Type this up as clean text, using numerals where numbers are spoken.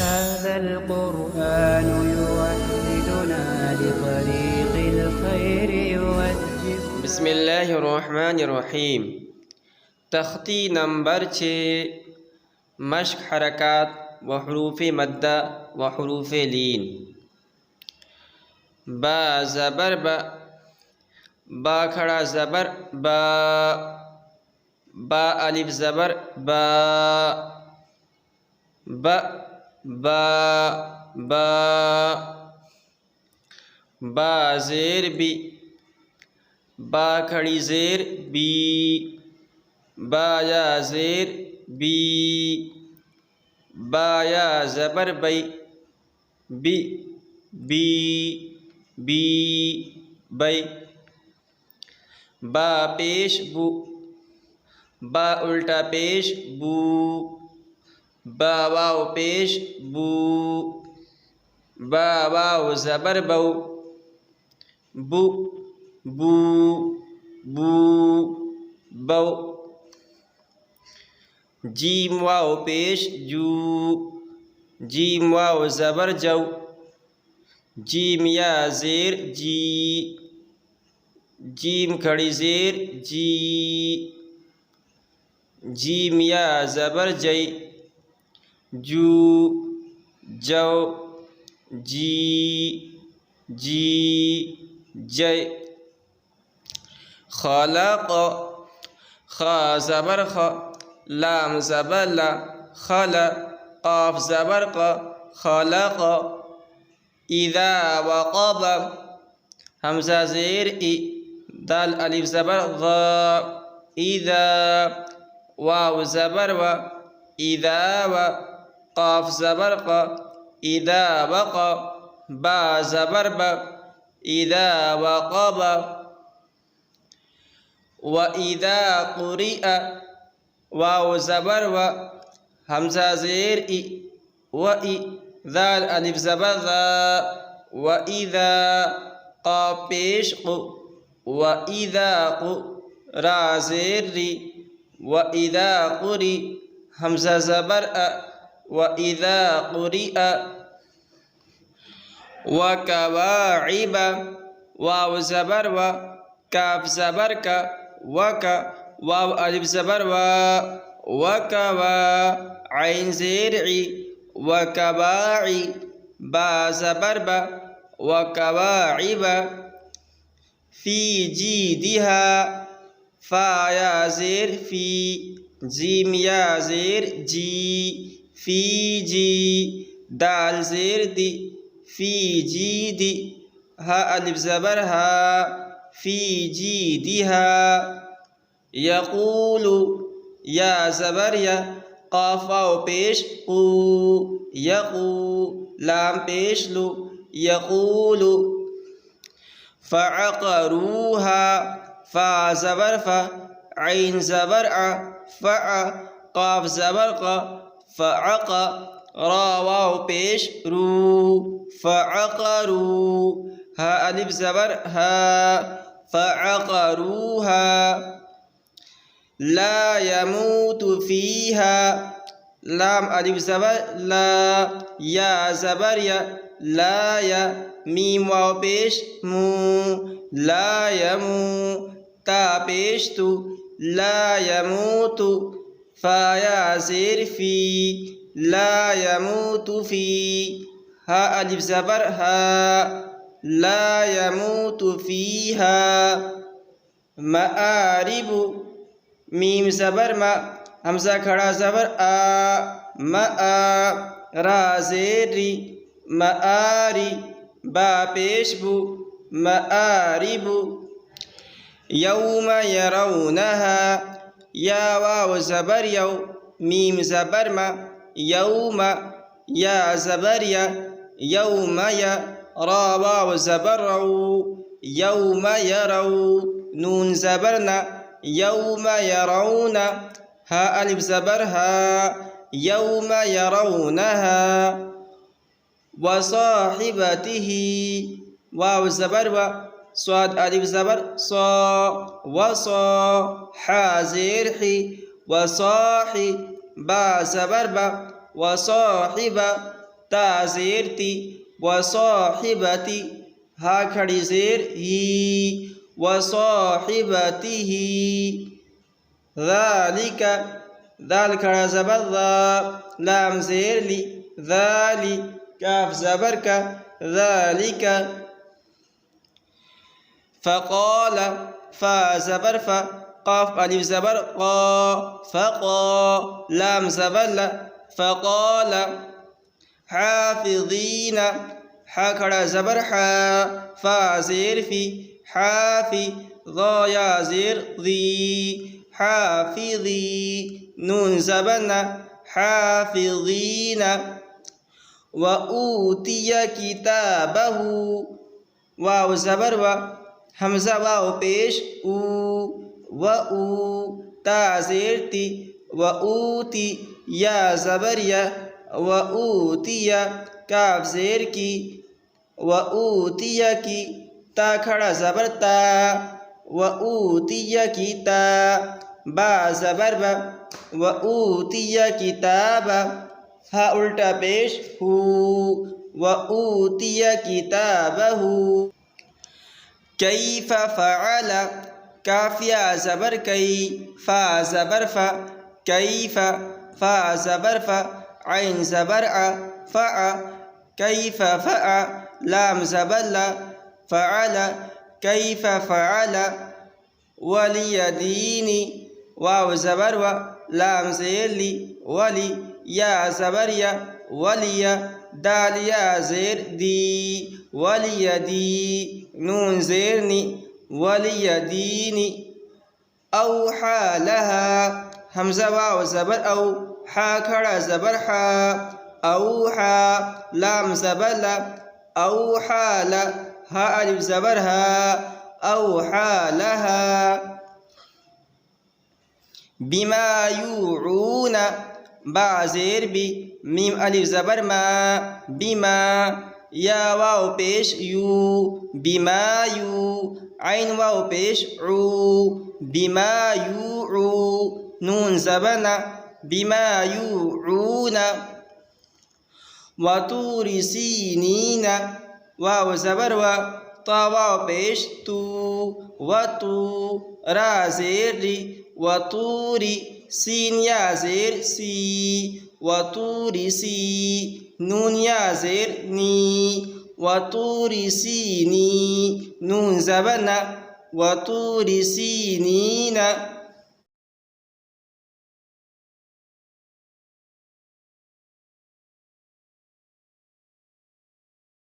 هذا القرآن يوحدنا لطريق الخير يوجه. बिस्मिल्लाहिर्रहमानिर्रहीम। तख्ती नंबर 6 मश्क हरकात व हरूफ मद्दा व हरूफ लीन। बा ज़बर बा खड़ा ज़बर बा अलिफ ज़बर बा ज़ेर बा खड़ी ज़ेर बा या ज़ेर बा या ज़बर बी बा पेश बा उल्टा पेश बा वाव पेश बा वाव ज़बर बू जीम वाव पेश जीम वाव ज़बर जीम या ज़ेर जीम खड़ी ज़ेर जीम या ज़बर जौ जय। खलक़ खा ज़बर लाम ज़बर ला क़ाफ ज़बर खलक़। इज़ा वक़ब हमज़ा ज़ेर दाल अलिफ ज़बर इज़ा वाव ज़बर इज़ा क़ाफ ज़बर इज़ा वक़ बा ज़बर इज़ा वक़ब। व इज़ा क़ुरिअ वाव ज़बर हमज़ा ज़ेर दाल अलिफ ज़बर व इज़ा क़ाफ पेश व इज़ा रा ज़ेर व इज़ा क़ुरि हमज़ा ज़बर व इज़ा क़ुरिअ। व कवाइब वाव ज़बर काफ ज़बर वाव अलिफ ज़बर व कवा आइन ज़ेर व कवाई बा ज़बर व कवाइब। फ़ी जीदिहा फ़ा या ज़ेर जीम या ज़ेर फ़ी दाल ज़ेर फ़ी जीदी हा अलिफ ज़बर फ़ी जीदिहा। यक़ूलु या ज़बर क़ाफ वाव पेश यक़ू लाम पेश यक़ूलु। फ़अक़रूहा फ़ा ज़बर आइन ज़बर क़ाफ ज़बर फ़अक़ रा वाव पेश फ़अक़रू हा अलिफ ज़बर फ़अक़रूहा। ला यमूतु फ़ीहा लाम अलिफ ज़बर या ज़बर ला या मीम वाव पेश ला यमू ता पेश ला यमूतु फ़ा या ज़ेर ला यमूतु फ़ी हा अलिफ ज़बर ला यमूतु फ़ीहा। मआरिब मीम ज़बर हमज़ा खड़ा ज़बर रा ज़ेर मआरी बा पेश मआरिब। यौम यरौनहा या वाव ज़बर मीम ज़बर यौम या ज़बर यौम रा वाव ज़बर यौम यरौ नून ज़बर यौम यरौन हा अलिफ ज़बर यौम यरौनहा। व साहिबतिही वाव ज़बर स्वाद अलिफ ज़बर व हा ज़ेर व साहि बा ज़बर व साहिब ता ज़ेर ती व साहिबती हा खड़ी ज़ेर ही व साहिबतिही ज़ालिका दाल खड़ा ज़बर लाम ज़ेर ली ज़ाली काफ ज़बर का ज़ालिका फ़क़ाल फ़ा ज़बर फ़ा क़ाफ अलिफ ज़बर क़ा फ़क़ा लाम ज़बर ला फ़क़ाल हाफ़िज़ीन हा खड़ा ज़बर हा फ़ा ज़ेर फ़ी हाफ़ी ज़ा या ज़ेर ज़ी हाफ़िज़ी नून ज़बर ना हाफ़िज़ीन व ऊतिया किताबहू वाव ज़बर व हमज़ा वाव पेश व ता ज़ेर ती व ऊती या ज़बर या व ऊतिया काफ ज़ेर की व ऊतिया की ता खड़ा ज़बर ता व ऊतिया की ता बा ज़बर बा व ऊतिया किताब हा उल्टा पेश हू व ऊतिया किताबहू कैफ़ फ़अल काफिया ज़बर कई फ़ा ज़बर फ़ा कैफ़ फ़ा ज़बर फ़ा ऐन ज़बर आ फ़अ कैफ़ फ़अ लाम ज़बर ला फ़अल कैफ़ फ़अल वलियदीनी वाव ज़बर व लाम ज़ेर ली वली या ज़बर या वलिया दाल या ज़ेर दी वलियदी नून ज़ेर नी वलियदीनी औहा लहा हमज़ा वाव ज़बर औ हा खड़ा ज़बर हा औहा लाम ज़बर ला औहा ला हा अलिफ ज़बर हा औहा लहा बिमा यूऊन बा ज़ेर बी मीम अलिफ ज़बर मा बिमा या वाव पेश यू बिमा यू ऐन वाव पेश ऊ बिमा यू नून ज़बर ना बिमा यूऊन व तूरी सीनीन वाव ज़बर व ता वाव पेश तू व तू रा ज़ेर री व तूरी सीन या ज़ेर सी व तूरी सी नून या ज़ेर नी व तूरी सीनी नून ज़बर ना व तूरी सीनीना